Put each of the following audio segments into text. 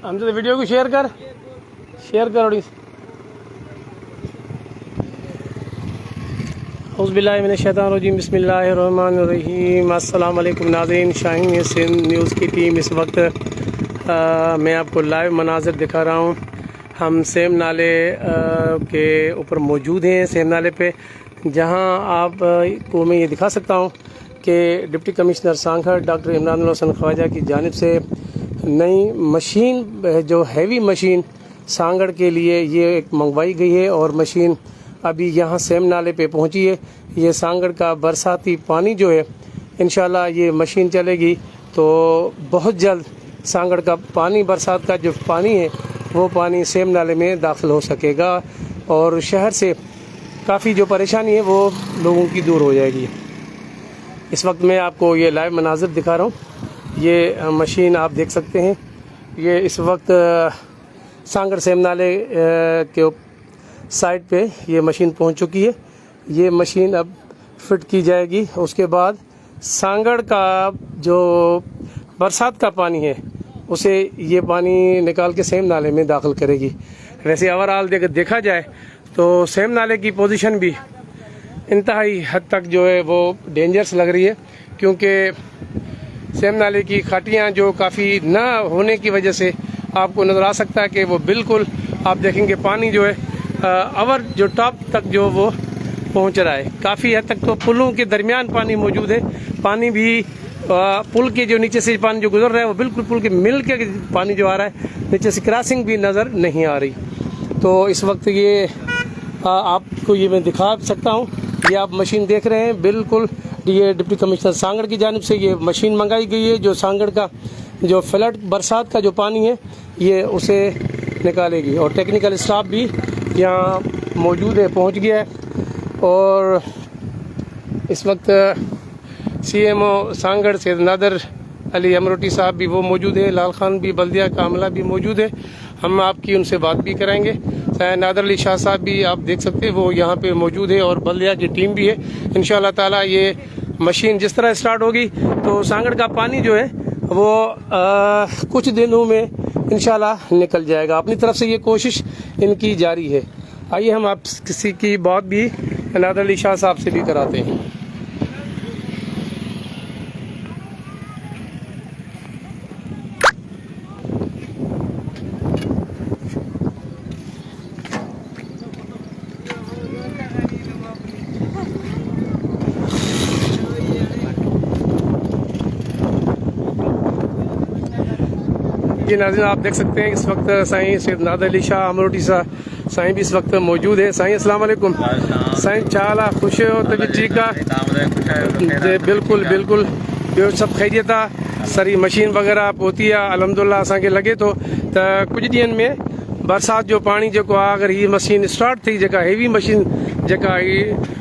हमसे वीडियो को शेयर करो। औज़ुबिल्लाहिमिनश्शैतानिर्रजीम बिस्मिल्लाहिर्रहमानिर्रहीम। अस्सलाम वालेकुम नाज़रीन, शाहीन सिंध न्यूज़ की टीम इस वक्त मैं आपको लाइव मनाज़िर दिखा रहा हूँ। हम सेम नाले के ऊपर मौजूद हैं। सेम नाले पे जहाँ आप को मैं ये दिखा सकता हूँ कि deputy commissioner Sanghar doctor Imranul Hasan Khwaja की जानिब से नई मशीन, जो हैवी मशीन सांगड़ के लिए ये एक मंगवाई गई है और मशीन अभी यहाँ सेम नाले पे पहुँची है। ये सांगड़ का बरसाती पानी जो है, इंशाल्लाह ये मशीन चलेगी तो बहुत जल्द सांगड़ का पानी, बरसात का जो पानी है वो पानी सेम नाले में दाखिल हो सकेगा और शहर से काफ़ी जो परेशानी है वो लोगों की दूर हो जाएगी। इस वक्त मैं आपको ये लाइव मनाज़िर दिखा रहा हूँ। ये मशीन आप देख सकते हैं। ये इस वक्त सांगड़ सेम नाले के साइड पे ये मशीन पहुंच चुकी है। ये मशीन अब फिट की जाएगी। उसके बाद सांगड़ का जो बरसात का पानी है उसे ये पानी निकाल के सेम नाले में दाखिल करेगी। वैसे ओवरऑल देखा जाए तो सेम नाले की पोजीशन भी इंतहाई हद तक जो है वो डेंजरस लग रही है, क्योंकि सेम नाले की खाटियाँ जो काफ़ी ना होने की वजह से आपको नज़र आ सकता है कि वो बिल्कुल आप देखेंगे पानी जो है अवर जो टॉप तक जो वो पहुंच रहा है। काफ़ी हद तक तो पुलों के दरमियान पानी मौजूद है। पानी भी पुल के जो नीचे से पानी जो गुजर रहा है वो बिल्कुल पुल के मिल के पानी जो आ रहा है, नीचे से क्रॉसिंग भी नज़र नहीं आ रही। तो इस वक्त ये आपको ये मैं दिखा सकता हूँ। ये आप मशीन देख रहे हैं, बिल्कुल ये डिप्टी कमिश्नर सांगड़ की जानिब से ये मशीन मंगाई गई है जो सांगड़ का जो फ्लड बरसात का जो पानी है ये उसे निकालेगी। और टेक्निकल स्टाफ भी यहाँ मौजूद है, पहुँच गया है। और इस वक्त CMO सांगड़ से नादर अली अमरोटी साहब भी वो मौजूद है, लाल खान भी, बल्दिया का अमला भी मौजूद है। हम आपकी उनसे बात भी कराएंगे। नादर अली शाह साहब भी आप देख सकते हैं वो यहाँ पे मौजूद है और बल्दिया की टीम भी है। इंशाल्लाह ताला ये मशीन जिस तरह स्टार्ट होगी तो सांगड़ का पानी जो है वो कुछ दिनों में इंशाल्लाह निकल जाएगा। अपनी तरफ से ये कोशिश इनकी जारी है। आइए हम आप किसी की बात भी नादर अली शाह साहब से भी कराते हैं। जी नाज़रीन, आप देख सकते हैं इस वक्त साईं सैयद नादर अली शाह अमरोटी साईं भी इस वक्त मौजूद है। साईं अस्सलाम वालेकुम। साईं चाला खुश हो तबीयत ठीक आहे? बिल्कुल बिल्कुल। ॿियो सभु ख़ैरियत आहे? सारी मशीन वग़ैरह पहुती आहे अल्हम्दुलिल्लाह। असांखे लगे थो त कुछ ॾींहंनि में बरसात जो पानी जेको आहे अगरि हीअ मशीन स्टार्ट थी, जेका हेवी मशीन जेका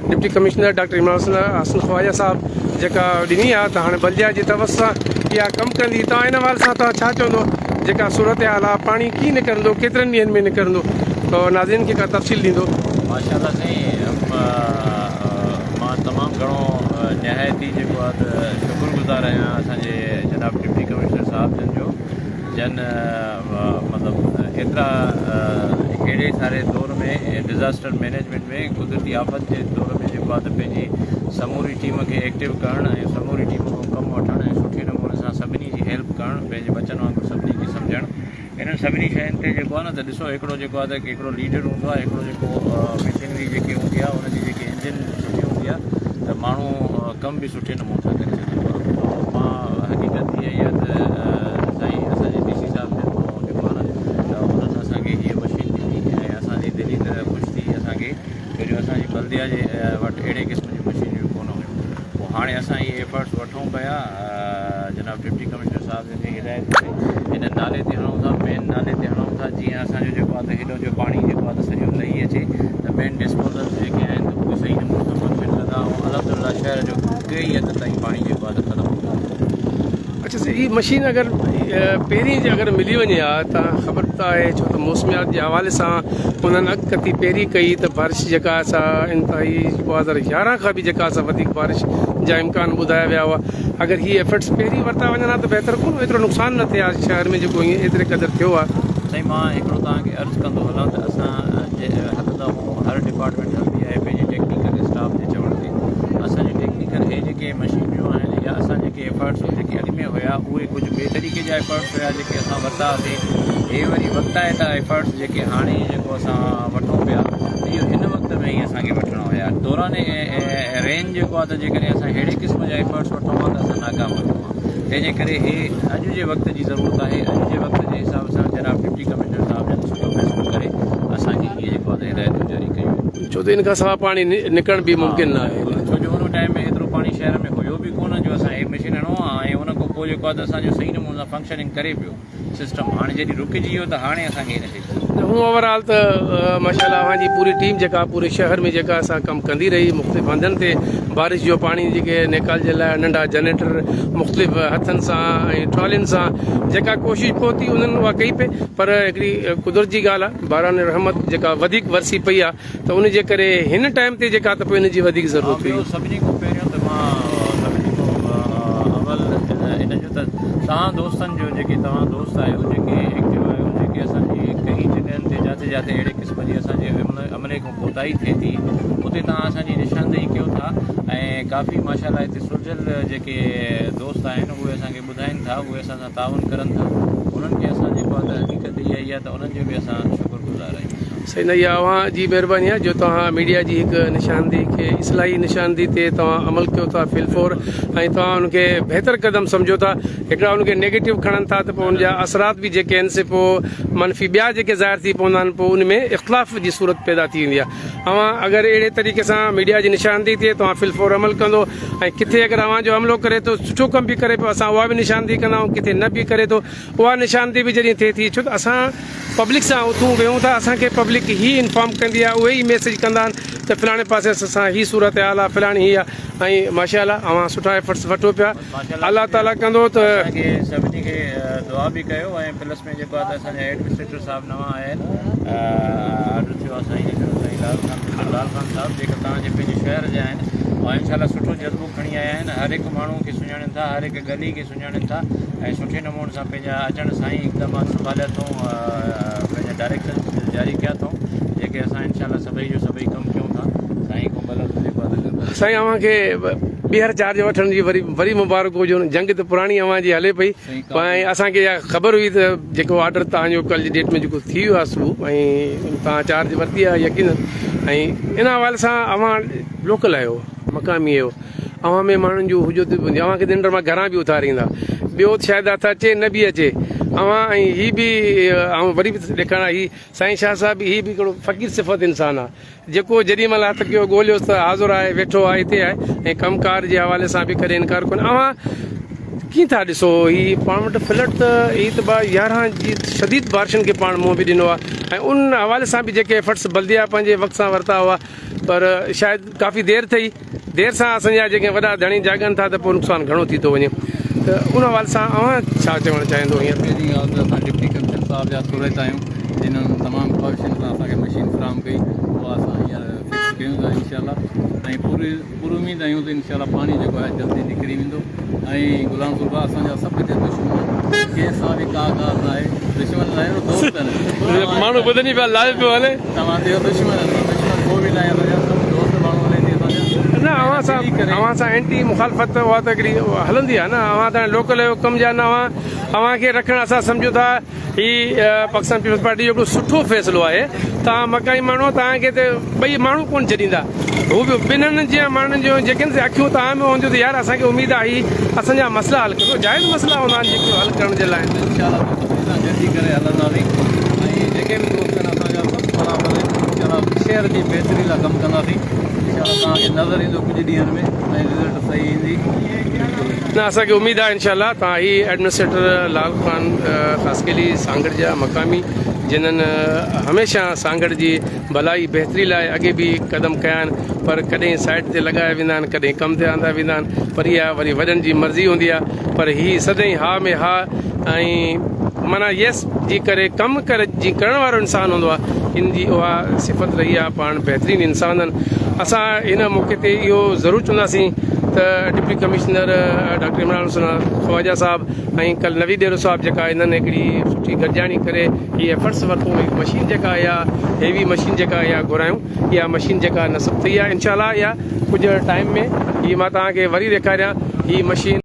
deputy commissioner doctor Imranul Hasan Khwaja sahab जेका ॾिनी आहे त हाणे बल्दिया जी तरफ़ सां इहा कमु कंदी। तव्हां हिन हवाले सां तव्हां छा चवंदो, जेका सूरत हाल आहे पानी कीअं निकिरंदो, केतिरनि ॾींहंनि में निकिरंदो, तो नाज़रीन खे का तफ़सील ॾींदो? माशाअल्लाह साईं, मां तमामु घणो निहायती जेको आहे त शुक्रगुज़ार आहियां असांजे जनाब डिप्टी कमिश्नर साहब जो जन मतिलबु एतिरा अहिड़े सारे दौर में डिज़ास्टर मैनेजमेंट में कुदरती आफ़त जे दौर में जेको आहे त पंहिंजी समूरी टीम खे एक्टिव करणु ऐं समूरी टीम खां कमु वठणु ऐं सुठे नमूने सां सभिनी जी हेल्प करणु, पंहिंजे बचनि वांगुरु सभिनी खे सम्झणु, इन्हनि सभिनी शयुनि ते जेको आहे न त ॾिसो हिकिड़ो जेको आहे त हिकिड़ो लीडर हूंदो आहे, हिकिड़ो जेको मशीनरी जेकी हूंदी आहे उनजी जेकी इंजन सुठी हूंदी आहे त माण्हू कमु बि सुठे नमूने सां करे सघंदो आहे। मां हक़ीक़त इहा ई आहे त साईं असांजे DC साहब जेको आहे न त उन्हनि असांखे हीअ मशीन ॾिनी ऐं असांजी दिली तरह ख़ुशि थी असांखे, छो जो असांजी बल्दिया जे वटि अहिड़े क़िस्म जूं मशीनियूं कोन हुयूं। पोइ हाणे असां इहे एफर्ट्स वठूं पिया जनाब डिप्टी कमिश्नर साहब जी हिदायत ते हिन नाले ते हणूं था, मेन नाले ते हणूं था, जीअं असांजो जेको आहे त हेॾो जो पाणी जेको आहे त सॼो लही अचे त मेन डिस्पोजल जेके आहिनि त उहे सही नमूने सां फंक्शन कंदा ऐं अल्हम्दुलिल्लाह शहर जो कई हद ताईं पाणी जेको आहे त ख़तमु हूंदो। अच्छा सर, ये मशीन अगर पहिरीं जे अगर मिली वञे हा तव्हां ख़बर त आहे छो त मौसमियात जे हवाले सां उन्हनि अॻकथी पहिरीं कई त बारिश जेका असां इंतिहाई 2011 खां बि जेका असां वधीक बारिश जा इम्कान ॿुधाया विया हुआ अगरि हीअ एफर्ट्स पहिरीं वरिता वञनि हा त बहितर कोन एतिरो नुक़सानु न थिए हा शहर में जेको हीअं एतिरे क़दुरु थियो आहे। साईं मां हिकिड़ो तव्हांखे अर्ज़ु कंदो हलां त असां हलंदा आहियूं हर डिपार्टमेंट हलंदी आहे पंहिंजे टेक्निकल स्टाफ जे चवण ते असांजे टेक्निकल हे जेके मशीनियूं आहिनि या असां जेके एफर्ट्स जेके अॻ में हुया उहे कुझु ॿिए तरीक़े जा एफर्ट्स हुया जेके असां वरिता हुआसीं हे वरी वक़्तु आहे त एफर्ट्स जेके हाणे जेको असां वठूं पिया इहो हिन वक़्त में ई असांखे वठिणा हुया दौरान रेंज जेको आहे त जेकॾहिं असां अहिड़े क़िस्म जा एफर्ट्स वठूं था त असां नाकाम वठूं तंहिंजे करे हे अॼु जे वक़्त जी ज़रूरत आहे अॼु जे वक़्त जे हिसाब सां जनाब डिप्टी कमिश्नर साहब जन सुठो फ़ैसिलो करे असांखे इहे जेको आहे हिदायतूं जारी कयूं छो त इन खां सवाइ पाणी निकिरण बि मुमकिन न आहे छो जो हुन टाइम में एतिरो पाणी शहर में हुयो बि कोन जो असां हे मशीन हणूं ऐं हुन खां पोइ जेको आहे त असांजो सही नमूने सां फंक्शनिंग करे पियो सिस्टम हाणे जॾहिं रुकिजी वियो त हाणे असांखे हिन शइ हूँ ओवरऑल त माशाल्लाह अव्हांजी पूरी टीम जेका पूरे शहर में जेका असां कमु कंदी रही मुख़्तलिफ़ हंधनि ते बारिश जो पाणी जेके निकाल जे लाइ नंढा जनरेटर मुख़्तलिफ़ हथनि सां ऐं ट्रॉलियुनि सां जेका कोशिशि पोइ थी उन्हनि उहा कई पई पर हिकिड़ी कुदरत जी ॻाल्हि आहे बारान रहमत जेका वधीक वरसी पई आहे त उन जे करे हिन टाइम ते जेका त पोइ इन जी वधीक ज़रूरत हुई सभिनी खां पहिरियों त मां सभिनी खां अवल इन जो त तव्हां दोस्तनि जो जेके तव्हां दोस्त आहियो जेके एक्टिव आहियो जेके असांजी कई जॻहियुनि ते जिते जिते अहिड़े क़िस्म जी असांजे अमले खां कोताही थिए थी उते तव्हां असांजी निशानदेही कयो था ऐं काफ़ी माशाल्लाह हिते सुलझल जेके दोस्त आहिनि उहे असांखे ॿुधाइनि था उहे असां सां ताउन करनि था उन्हनि खे असां जेको आहे त हक़ीक़त इहा ई आहे त उन्हनि जो बि असां शुक्रगुज़ार आहियूं। सही न इहा अव्हां जी महिरबानी आहे जो तव्हां मीडिया जी हिकु निशानदेही खे इस्लाही निशानदेही ते तव्हां अमल कयो था फिलफोर ऐं तव्हां उनखे बहितर क़दम सम्झो था हिकिड़ा उनखे नेगेटिव खणनि था त पोइ उनजा असरात बि जेके आहिनि से पोइ मनफ़ी ॿिया जेके ज़ाहिर थी पवंदा आहिनि पोइ उन में इख़्तिलाफ़ जी सूरत पैदा थी वेंदी आहे। अव्हां अगरि अहिड़े तरीक़े सां मीडिया जी निशानदेही ते तव्हां फिलफोर अमल कंदो ऐं किथे अगरि अव्हां जो हमिलो करे थो सुठो कमु बि करे पियो असां उहा बि निशानदेही कंदा आहियूं किथे न बि करे थो उहा निशानदेही बि जॾहिं थिए थी छो त असां पब्लिक सां उथूं वेहूं था असांखे पब्लिक ई इंफॉर्म कंदी आहे उहे ई मैसेज कंदा आहिनि त फलाणे पासे असां हीअ सूरत हाल आहे फलाणी हीअ आहे ऐं माशाल्लाह अव्हां सुठा एफर्ट्स वठो पिया अलाह ताला कंदो त सभिनी खे दुआ बि कयो ऐं प्लस में जेको आहे त असांजा एडमिनिस्ट्रेटर साहिबु नवां आया आहिनि ऑर्डर थियो आहे साईं लाल खान साहिबु जेके तव्हांजे पंहिंजे शहर जा आहिनि ऐं इनशाला सुठो जज़्बो खणी आया आहिनि हर हिकु माण्हू खे सुञाणनि था हर हिकु गली खे सुञाणनि था ऐं सुठे नमूने सां पंहिंजा अचण सां ई इक़दामात संभालिया अथऊं पंहिंजा डायरेक्शन जारी कया अथऊं जेके असां इनशाला सभई जो सभई कमु कयूं था साईं को ग़लति जेको आहे साईं अव्हांखे ॿीहर चार्ज वठण जी वरी मुबारक हुजो जंग त पुराणी अव्हांजी हले पई ऐं असांखे इहा ख़बर हुई त जेको ऑर्डर तव्हांजो कल्ह जी डेट में जेको थी वियो आहे सुबुह ऐं तव्हां चार्ज वरिती आहे यकीन ऐं इन हवाले सां अव्हां लोकल आहियो मक़ामी आहियो अव्हां में माण्हुनि जो हुजो अव्हांखे निंड मां घरां बि उथारींदा ॿियो शायदि हथु अचे न बि अचे अव्हां ऐं हीअ बि ऐं वरी बि ॾेखारियां हीअ साईं शाह साहिबु हीअ बि हिकिड़ो फ़क़ीर सिफ़त इंसानु आहे जेको जेॾी महिल हथु कयो ॻोल्हियोसि त हाज़ुर आहे वेठो आहे हिते आहे ऐं कमकार जे हवाले सां बि कॾहिं इनकार कोन्हे अव्हां कीअं था ॾिसो हीअ पाण वटि फ्लड त हीअ त 2011 जी शदीद बारिशुनि खे पाण मुंहुं बि ॾिनो आहे ऐं उन हवाले सां बि जेके एफर्ट्स बल्दिया पंहिंजे वक़्त सां वरिता हुआ पर शायदि काफ़ी देरि सां असांजा जेके वॾा धणी जाॻनि था त पोइ नुक़सानु घणो थी थो वञे त उन हवाले सां अव्हां छा चवणु चाहींदो हीअं पहिरीं ॻाल्हि त असां डिप्टी कमिश्नर साहिब जा सुरत आहियूं जिन्हनि तमामु ख़्वाहिशनि सां असांखे मशीन फ़राहम कई उहा असां हींअर फिक्स कयूं था इनशाला ऐं पूरी उमेद आहियूं त इनशाला पाणी जेको आहे जल्दी निकिरी वेंदो ऐं गुलाम सुबा असांजा सभु हिते दुश्मन कंहिंसां बि का ॻाल्हि न आहे दुश्मन न आहे दोस्त आहिनि माण्हू ॿुधनि पिया लाइव पियो हले तव्हां ते दुश्मन को बि न आहे सभु दोस्त माण्हू हले थी असांजा न अव्हां सां एंटी मुखालफ़त उहा त हिकिड़ी हलंदी आहे न अव्हां त लोकल जो कमु जा न अव्हांखे रखणु असां सम्झूं था हीअ पाकिस्तान पीपल्स पार्टी जो हिकिड़ो सुठो फ़ैसिलो आहे तव्हां मकाई माण्हू तव्हांखे त ॿई माण्हू कोन छॾींदा हू बि ॿिन्हिनि जीअं माण्हुनि जूं जेके अखियूं तव्हां में हूंदियूं त यार असांखे उमेदु आहे हीअ असांजा मसइला हल कंदो जाइज़ मसइला हूंदा आहिनि जेके हल करण जे लाइ इनशाला गॾिजी करे हलंदासीं ऐं जेके बि दोस्त आहिनि असांजा सभु बराबरि इनशाला शहर जी बहितरी लाइ कमु कंदासीं इनशाला तव्हांखे नज़र ईंदो कुझु ॾींहंनि में ऐं रिज़ल्ट सही ईंदी न असांखे उमेदु आहे इनशाला तव्हां ही एडमिनिस्ट्रेटर लाल ख़ान ख़ासकेली सांगड़ जा मक़ामी जिन्हनि हमेशह सांगड़ जी भलाई बहितरी लाइ अॻे बि क़दम कया आहिनि, पर कॾहिं साइड ते लॻाए वेंदा आहिनि, कॾहिं कम ते आंदा वेंदा आहिनि, पर इहा वरी वॾनि जी मर्ज़ी हूंदी आहे। पर हीअ सदाईं हा में हा ऐं माना यस जी करे कमु करे जी करण वारो इंसानु हूंदो आहे, इन जी उहा सिफ़त रही आहे। पाण बहितरीनु इंसान आहिनि। असां हिन मौक़े ते इहो ज़रूरु चवंदासीं त deputy commissioner doctor Imran Hussain Khwaja sahab ऐं कल नवी डेरो साहब जेका इन्हनि हिकिड़ी सुठी गॾिजाणी करे हीअ एफर्ट्स वरितो, हिकु मशीन जेका इहा हेवी मशीन जेका इहा घुरायूं, इहा मशीन जेका नसब थी आहे, इनशाला इहा कुझु टाइम में हीअ मां तव्हांखे वरी ॾेखारियां हीअ मशीन